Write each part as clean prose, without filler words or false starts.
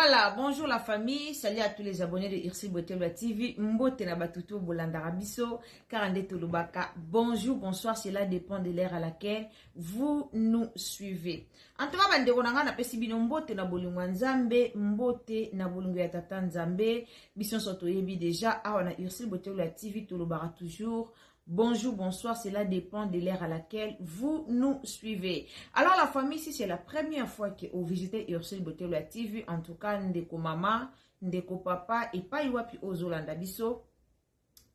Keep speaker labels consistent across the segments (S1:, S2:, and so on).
S1: Voilà, bonjour la famille, salut à tous les abonnés de Ursil Botelwa TV, Mbote na batutu Bolandara Biso, Karande Tolubaka, bonjour, bonsoir, cela dépend de l'ère à laquelle vous nous suivez. En tout cas, bandeko nanga na pesi bino mbote na bolingo nzambe, mbote na bolingo ya tata nzambe, biso soto yebi déjà, awa na Ursil Botelwa TV, Tolubara toujours. Bonjour, bonsoir, cela dépend de l'ère à laquelle vous nous suivez. Alors la famille, si c'est la première fois que vous visitez Ursil Botelwa TV, en tout cas, ndeko mama, ndeko papa, et pas iwapi ozolanda biso,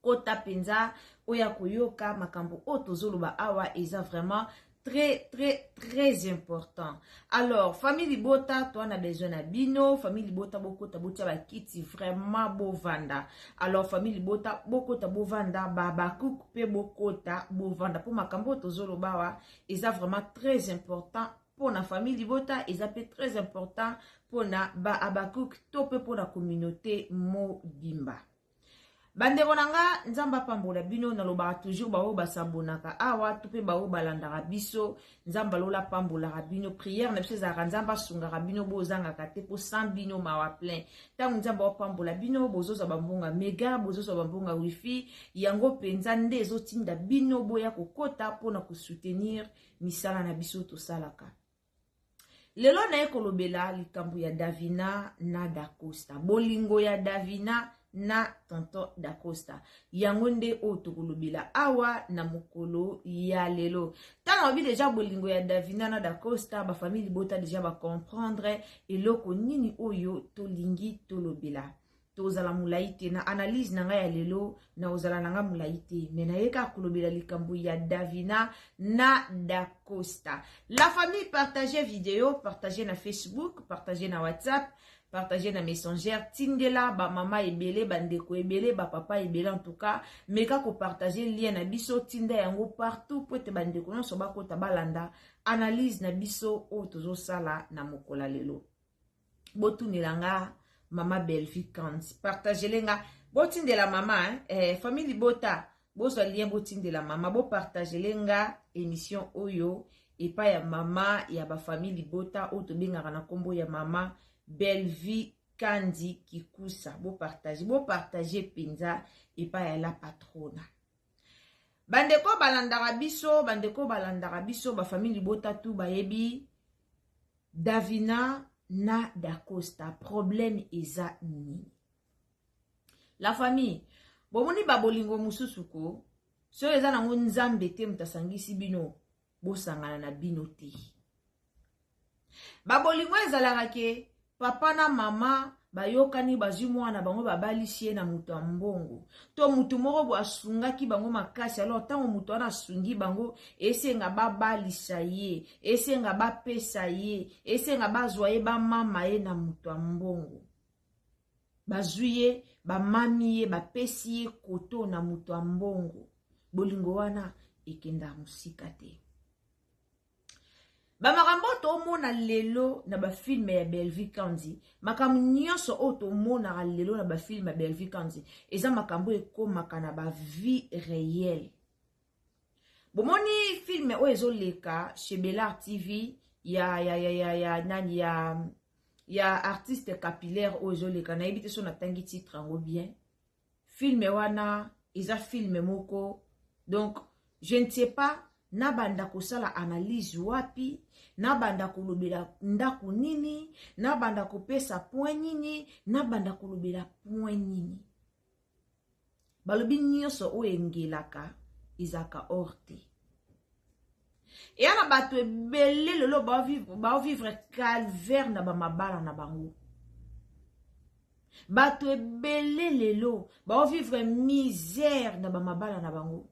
S1: kota penza, oya koyoka, makambo otozoluba awa, eza vraiment très important. Alors famille libota toi on a besoin na bino, famille libota boko tabotia ba kiti vraiment bovanda. Alors famille libota boko tabovanda baba cook pe boko ta bovanda pour makambo tozolo bawa, eza vraiment très important pour la famille libota, eza pe très important pour na ba abakouk tope pour la communauté mobimba. Bandeko nanga nzamba pambola bino na loba toujours bao basabonaka awa tupe bao balandaka biso nzamba lola pambola bino prière na biso za nzamba sunga bino bozanga kate po sans bino mawa plein tangu nzamba pambola bino bozoza bambonga mega bozoza bambonga wifi yango penza nde ezotinda bino boya kokota pona ko soutenir misala na biso to salaka. Lelo na ekolobela likambo ya Davina na Dacosta bolingo ya Davina na tonton Dacosta yangonde otokolobela awa na mokolo ya lelo tana wabi deja bolingo ya Davina na Dacosta ba famille bota deja ba comprendre eloko nini oyo tolingi tolobela tozala mulaite na analyse nanga ya lelo na ozala nanga mulaite mena yeka kolobela likambo ya Davina na Dacosta. La famille partagez vidéo, partagez na Facebook, partagez na WhatsApp, partagez na Messenger, tindela ba mama ebele, bandeko ebele, ba papa ebele en tout cas, meka ko partager lien na biso tinda yango partout pour te bandeko non soba ko tabalanda analyse na biso o tozo sala na mokola lelo. Botu nilanga mama Belvi Kanzi, partagez lenga, botindela mama famille bota, boso lien botindela mama, bo partagez lenga émission oyo et pas ya mama ya ba famille bota o to bengaka na kombo ya mama Belvi Kandi Kikusa. Bo partager penza et pas ya la patrona. Bandeko balandara biso ba famille bota tu ba yebi Davina na Dacosta problème eza nini. La famille bomoni babolingo mususuko so eza nango nzambe te mutasangisi bino bosangana na bino te. Babolingo ezalaka ke papa na mama bayokani bazwi mwana bango babalisie na mutu ya mbongo to mutu moko bo asungaki bango makasi. Alors tango mutu wana asungi bango esenga babalisa ye, esenga bapesa ye, esenga bazwa ye bamama ye na mutu ya mbongo, bazwi ye bamami ye bapesi ye koto na mutu ya mbongo. Bolingo wana ekenda musika te. Bamakambo tomona lelo na ba film ya Belvi Kanzi, makambo nyonso o tomona lelo na ba film ya Belvi Kanzi eza makambo ekomaka na ba vie réelle. Bomoni film o ezoleka chez Bella TV ya artiste capillaire o ezoleka na ebite so na tangi titre ngo bien. Film wana eza film moko, donc je ne sais pas na banda kosala analyse wapi, na banda kolobela ndako nini, na banda kopesa point nini, na banda kolobela point nini. Balobi nyonso o engelaka izaka orte. Et ana bato ebele lelo ba vivre calvaire na ba mabala na bango. Bato ebele lelo ba vivre misère na ba mabala na bango.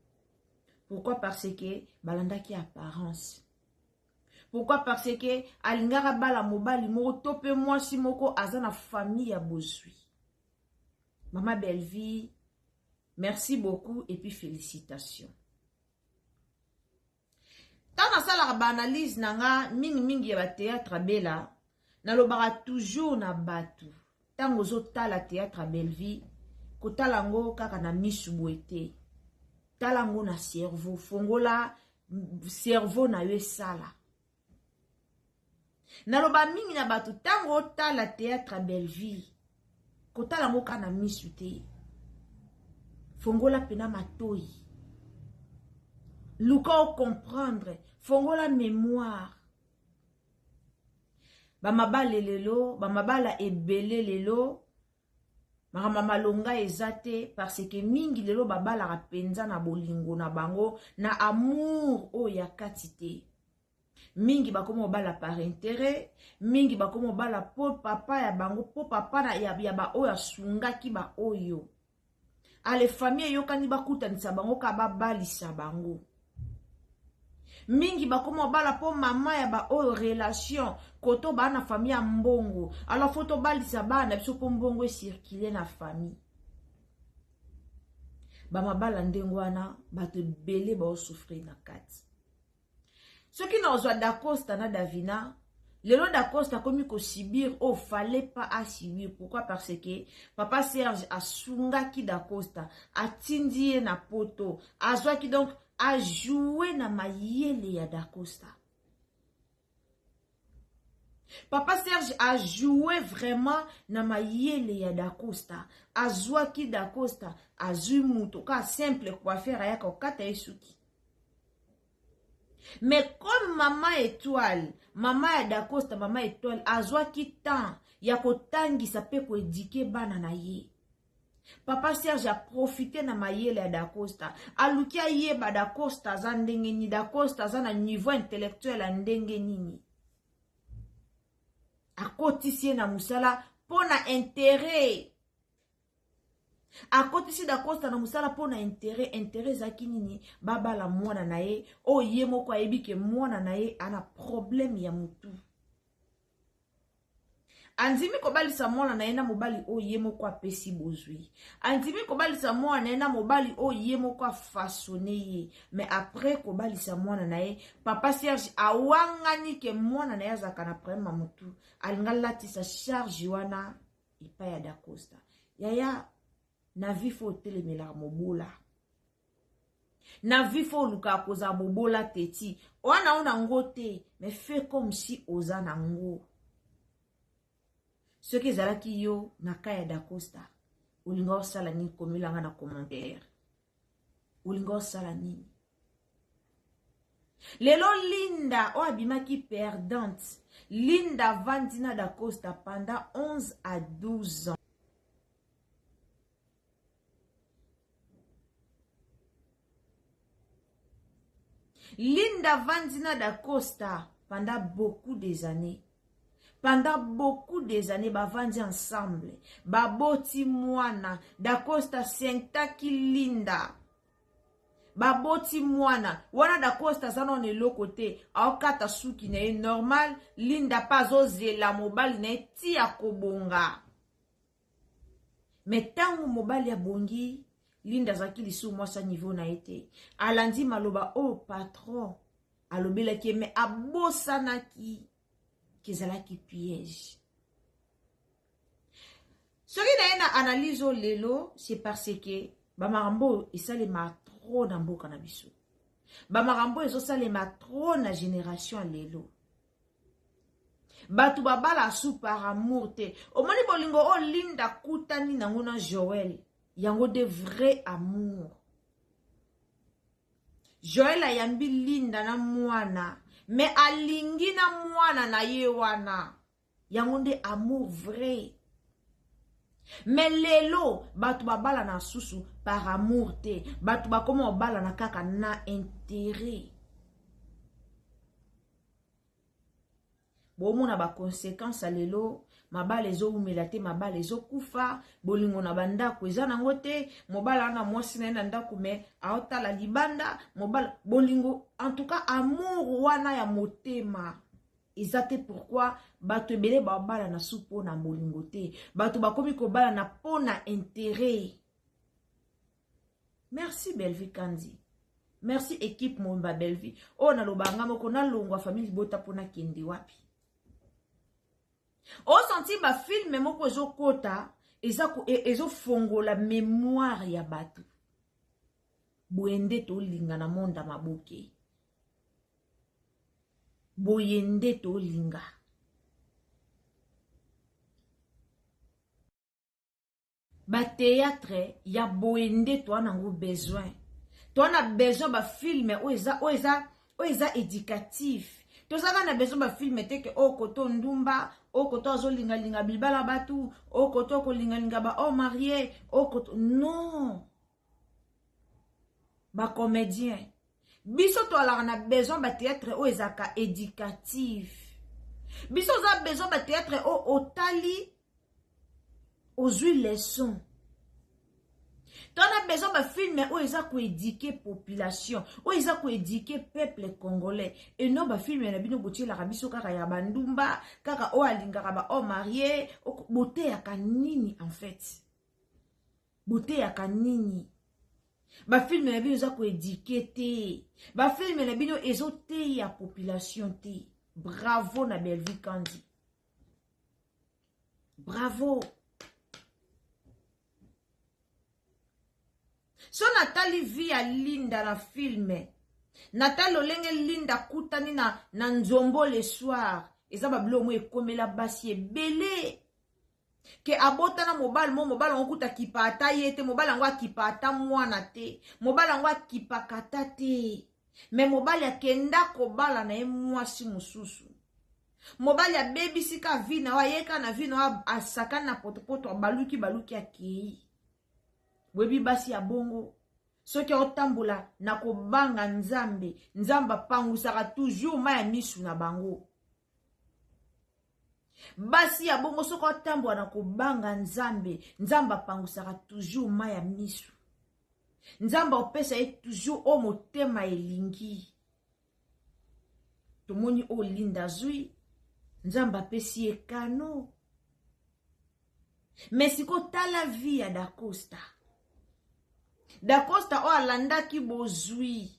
S1: Pourquoi? Parce que balanda ki apparence. Pourquoi? Parce que alingara bala mobali moko tope mwasi moko azana famille ya bozui. Mama Belvi, merci beaucoup et puis félicitations. Tana sala ba analyse nanga mingi ya ba théâtre bela na lobara toujours na batu. Tango zo tala théâtre Belvi ko talango kaka na misu boete. Talango na cerveau, fongola cerveau na yo sala. naloba mingi na bato tango tala théâtre Belleville kotala ngo kana misu te fongola pena matoi luka o comprendre fongola mémoire bamabala lelo bamabala ebele lelo makama malonga ezate parce que mingi lelo babala penza na bolingo na bango na amour o ya katite mingi bakomo bala par intérêt mingi bakomo bala po papa ya bango po papa na ya ba oyo asungaki ba oyo ale famille yokani bakutanisa bango ka babalisa bango mingi bakomo bala po mama ya ba oyo relation koto ba na famille ya mbongo alors faut to balisa bana biso po mbongo circuler na famille ba mabala ndengwana bato belé ba souffrir na kati soki na ozwa Dacosta na Davina lelo Dacosta komi ko subir oh fallait pas à subir pourquoi parce que papa Serge asungaki Dacosta atindie na poto azwaki donc a joué na mayele ya Dacosta. Papa Serge a joué vraiment na mayele ya Dacosta. Azwaki Dacosta azui muto ka simple coiffeur ayaka okata esuki. Mais comme maman étoile, maman ya Dacosta, maman étoile azwaki temps ya kotangisa pe ko éduquer bana na ye. Papa Serge a profité na mayele ya Dacosta. Alukia yeba Dacosta za ndenge ni Dacosta za na niveau intellectuel a ndenge nini. Akotisie na musala pona intérêt. Akotisi Dacosta na musala pona intérêt zaki nini baba la mwana na ye o ye moko ayebi ke mwana na ye ana problème ya mutu. Anzimi kobalisa mwana na ena mobali o ye moko apesi bozwi. Anzimi kobalisa mwana na ena mobali o ye moko afasone ye. Mais après kobalisa mwana na ye, papa Serge awangani ke mwana na ye azaka na problème mutu. Alinga latisa charge wana ipa ya Dacosta. Yaya na vifo telemela mobola. Na vifo luka koza mobola teti. Wana ona ngote, mais fais comme si oza na ngo. Ce qui ezalaki yo na kaya Dacosta olinga osala nini komilanga na commentaire olinga osala nini lelo Linda o abimaki perdante Linda vandina Dacosta pendant 11 à 12 ans Linda vandina Dacosta pendant beaucoup des années. Pendant beaucoup des années, bavandi ensemble. Baboti mwana. Dacosta sentaki Linda. Baboti mwana. Wana Dacosta zano ne lokote. Aokata suki ne normal. Linda pazo zela mobali ne ti akobonga. Metangu mobali ya bongi. Linda zaki lisu mwasa niveau na ete. Alandi maloba o patron. Alobela ki me abosanaki. Kezalaki piège. Ce qui na analyse au lelo, c'est parce que bamarambo esalema trop na mboka na biso. Bamarambo ezosalema trop na génération lelo. Batu babala sou par amour te. Omoni bolingo o Linda kutani nango na Joël. Yango de vrai amour. Joël ayambi Linda na mwana. Mais alingi na mwana na ye wana. Yango nde amour vrai. Mais lelo, batu babala na susu par amour te. Batu bakoma obala na kaka na intérêt. Bomo na ba conséquence lelo, mabala ezo umela te, mabala ezo kufa, bolingo na bandako eza nango te, mobala na mwasi na ndako me aotala libanda, mobala bolingo en tout cas amour wana ya motema. Ezate pourquoi bato ebele babala na supo na bolingo te, bato bakomi ko bala na pona intérêt. Merci Belleville Kandi. Merci équipe Momba Belleville. O na lobanga moko na longwa famille bota pona kende wapi. O senti ba film moko ezo kota ezo fongo la mémoire ya bato. Boyende to linga na monda maboke. Boyende to linga. ba théâtre ya boende toi nango besoin. Toi na besoin ba film oeza éducatif. Toi ça na besoin ba film te que o koto ndumba, o koto zo linga linga bilbala batu, o koto ko linga linga ba o marié, o koto non. Ba comédien. Biso to ala na besoin ba théâtre oeza ka éducatif. Biso za besoin ba théâtre o otali aux leçons. Tu as besoin de film où ils ont éduquer population, où ils ont éduquer peuple congolais. Et non, bah film na bino botier la rabiso kaka ya bandumba, kaka o alingaka ba o marié, beauté ya kanini en fait. Beauté ya kanini. Ba film na bino za ko éduquer te. Ba film na bino ezote ya population te. Bravo na Belvi Kandi. Bravo. So Nathalie vi a Linda na filme. Nathalie olenge Linda kutani na nzombo le soir. Eza bablo mo ekomela basi ebele. Ke abota na mobile mobile okuta kipata yete mobile ngwa kipata mwana te. Mobile ngwa kipakata te. Me mobile ya kenda kobala na mwasi mususu. Mobile ya baby sika vina wa yeka na vina wa asaka na potopoto baluki akei. Webi basi ya bongo. Soki otambola na kobanga nzambe. Nzamba pangusaka toujours ma ya misu na bango. Basi ya bongo soki otambola na kobanga nzambe. Nzamba pangusaka toujours ma ya misu. Nzamba opesa ye toujours o motema elingi. Tomoni o Linda zui. Nzamba pesi ye kano. Mesiko tala vie ya Da Costa. Da Costa o alandaki bozui.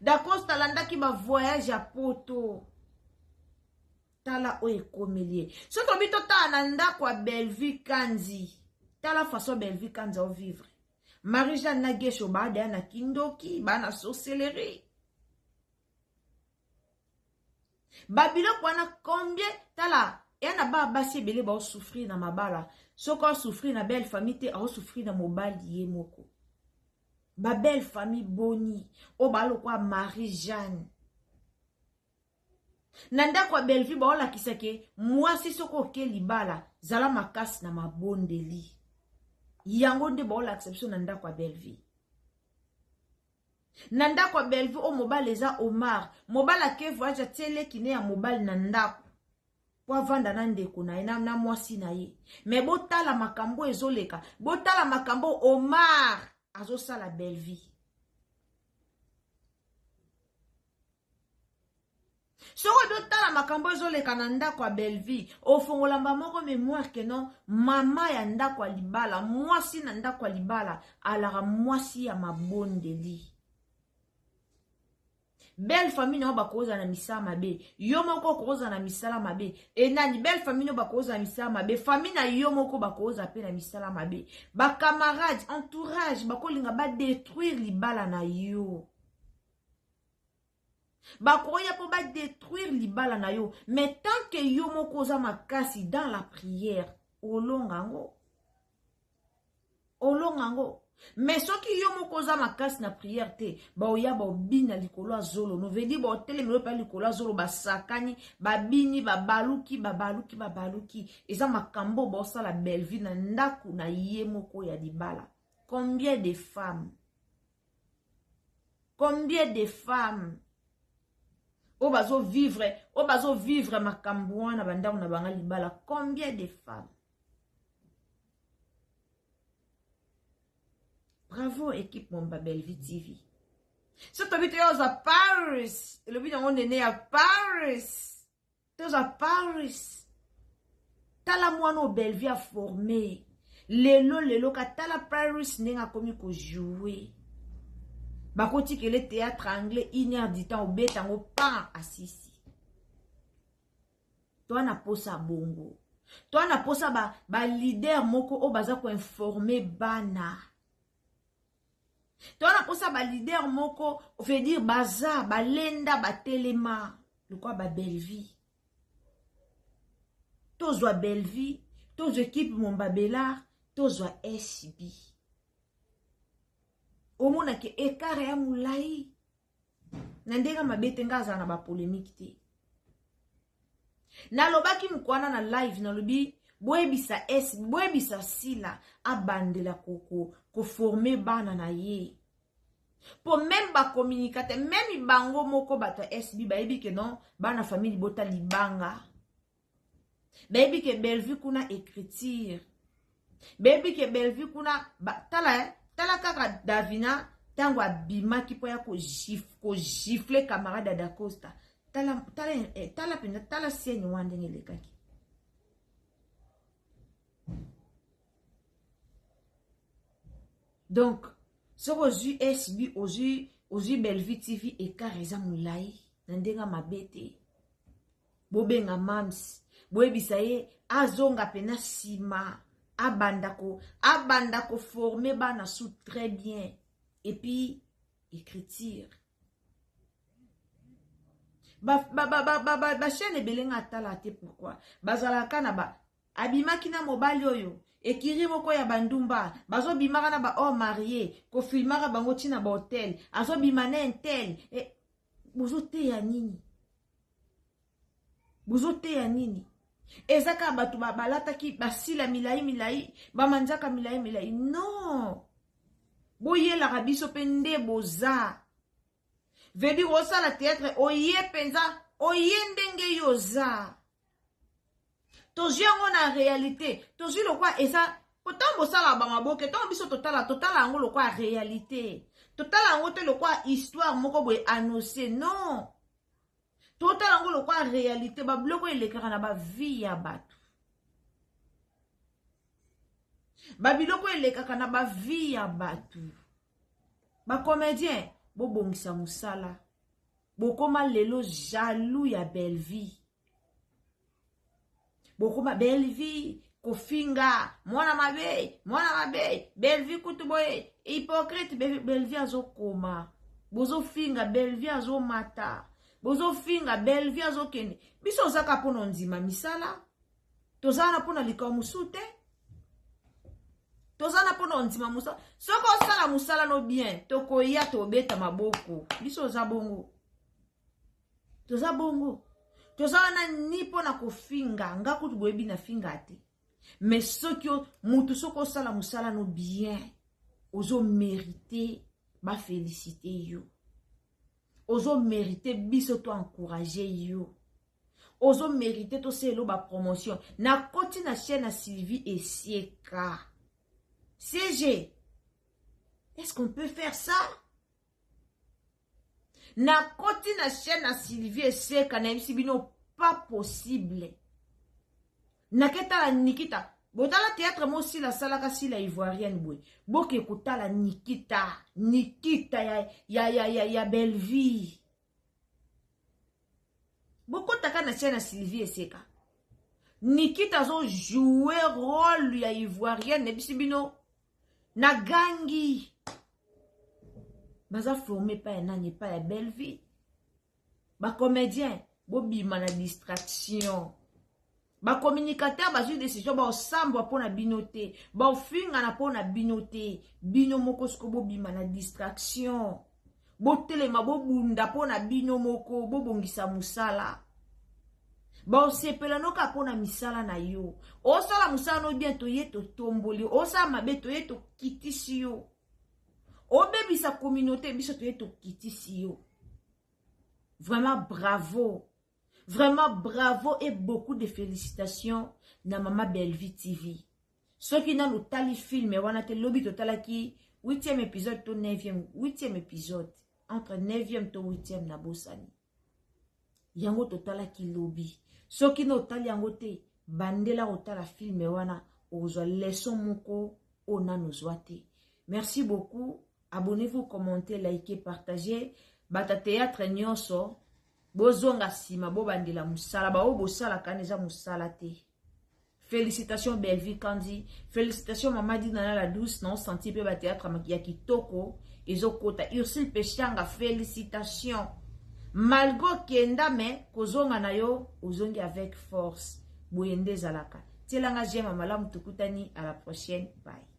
S1: Da Costa alandaki ba voyage à Poto. Tala o ekomelie. Soto bito ta ananda kwa Belvi Kanzi. Tala façon Belvi Kanzi o vivre. Marie-Jeanne Nagesho baada na kindoki, bana sorcellerie. Babilo kwana combien tala yana ba basi bele ba souffrir na mabala. Soko souffrir na belle famille te a souffrir na mobali ye moko. Ba belle famille boni o balo kwa Marie-Jeanne. Nanda kwa Belvi ba ola kisake mwasi soko ke libala zala makasi na mabondeli. Yango nde ba ola exception nanda kwa Belvi. Nanda kwa Belvi o mobile eza Omar. Mobile ke voyage tele kine ya mobile nanda. Po vanda na ndeko na na mwasi na ye. Me botala makambo ezoleka. Botala makambo Omar azo sala Belvi. Soko botala makambo ezoleka na ndako ya Belvi. Ofongola moko mémoire que non mama ya ndako ya libala, mwasi na ndako ya libala alara mwasi ya mabondeli. Belle famille no bakoza na misala mabe. Yo moko koza na misala mabe. E nani belle famille no bakoza na misala mabe. Famille na yo moko bakoza pe na misala mabe. Ba camarades, entourage bakolinga ba détruire libala na yo. Bakoya po ba détruire libala na yo. Mais tant que yo moko za makasi dans la prière, olongango. Olongango. Mais ce qui yo moko za makasi na prière te, ba oya ba obina likolo azolo. No vedi ba otelemi pa likolo azolo ba sakani, ba bini ba baluki. Eza makambo ba osala Belvi na ndaku na ye moko ya libala. Combien de femmes? Combien de femmes? O bazo vivre makambo wana bandaku na banga libala. Combien de femmes? Bravo équipe Momba Belvi TV. Si tu habites à Paris, le but on est né à Paris. Tu es à Paris. T'as la moine Belvi a formé. Lelo ka t'as la Paris n'est commis ko jouer. Bakoti que le théâtre anglais inédit au betango pas assisi. Toi na posa bongo. Toi na posa ba leader moko o baza ko informer bana. Toi na posa ba leader moko veut dire baza ba lenda ba telema le quoi ba Belvi. Tozo Belvi, tozo équipe Momba Bella, tozwa SB omona ke ekare ya mulai na ndenge mabete nga azala na bapolémique te nalobaki mukwana na live nalobi boyebisa SB boyebisa sila abandela koforme bana na ye po même bacommunicate même bango moko bato ya SB bayebi ke non bana famille bota libanga bayebi ke Bellevue kuna écriture bayebi ke Bellevue kuna tala kaka Davina tango abimaki po ya kogifle camarade Da Costa tala signe wa ndenge lekaki donc soko ozwi SB ozwi Bellevue TV ekare eza mulai na ndenga mabete bobenga mams boyebisa ye azonga pena sima abanda ko former bana sous très bien et puis écriture ba chaîne belenga tala te pourquoi bazalaka na ba abimaki na mobali oyo ekiri moko ya bandumba bazo bimaka na ba oh marié ko filmaka bango tina ba hotel azo bimana intel bozo te ya nini ezaka batu balataki basila milai bamanzaka milai non boyelaka biso pe nde boza vedi osala théâtre oye penza oye ndenge yoza tozwi yango na réalité tozwi lokwa eza potan bosala bamaboke ntango biso totala yango lokwa réalité totala yango te lokwa histoire moko boye annonce non totala yango lokwa réalité babiloko elekaka na bavie ya bato babiloko elekaka na bavie ya bato bacomédien bobongisa mosala bokoma lelo jaloux ya Bellevue bokoma Bellevue kofinga mwana mabe Bellevue kutu boye hypocrite Bellevue azokoma bozofinga Bellevue azomata bozofinga Bellevue azokende biso ozaka mpona ndima misala tozala na mpona likawa mosu te tozala mpona ndima musala soko osala musala no bien tokoya tobeta maboko biso oza bongo tozala na ni mpona kofinga nga kutu boyebi na finga te mais soki mutu soko osala musala no bien ozo mérité ba félicité yo ozo mérité biso to encourager yo ozo mérité to selo ba promotion na koti na chaîne na Sylvie Esieka CG, est-ce qu'on peut faire ça? Na koti na chaîne na Sylvie Esieka na MCBino pas possible. Na keta la Nikita. Botala théâtre mo si la salaka si la ivoirienne boy. Boke kota la Nikita ya Bellevue. Boko taka na chaîne na Sylvie Esieka. Nikita zo jouer rôle ya ivoirienne MCBino. Na gangi baza formé pa nani pa ya Bellevue ba comédien bobima na distraction ba communicateur bazui décision ba osambwa pona binoté ba ofinga na pona binoté bino moko sko bobima na distraction botelema bobunda pona bino moko bobongisa musala ba osepela noka pona misala na yo osala musala no bien to yeto tomboli osala mabe to yeto kitisi yo obebisa communauté biso to yeto kitisi yo vraiment bravo et beaucoup de félicitations na Mama Bellevue TV ceux qui n'ont tali film wana te lobi to talaki 8e épisode to 8e épisode entre 9e to 8e na bosani yango to talaki lobi soki no tali yango te bandela otala film wana ozwa leçon moko ona nozwa te. Merci beaucoup, abonnez-vous, commentez, likez, partagez. Bata théâtre nyonso bozonga sima bo bandela musala ba obo sala kaneza musala te. Félicitations Bellevue Kandi, félicitations Mamadi Nana la douce non senti pe ba théâtre ya kitoko ezokota Ursule Peshanga, félicitations. Malgo kenda me kozonga na yo ozongi avec force boyende zalaka tielanga j'aime malamu tukutani à la prochaine, bye.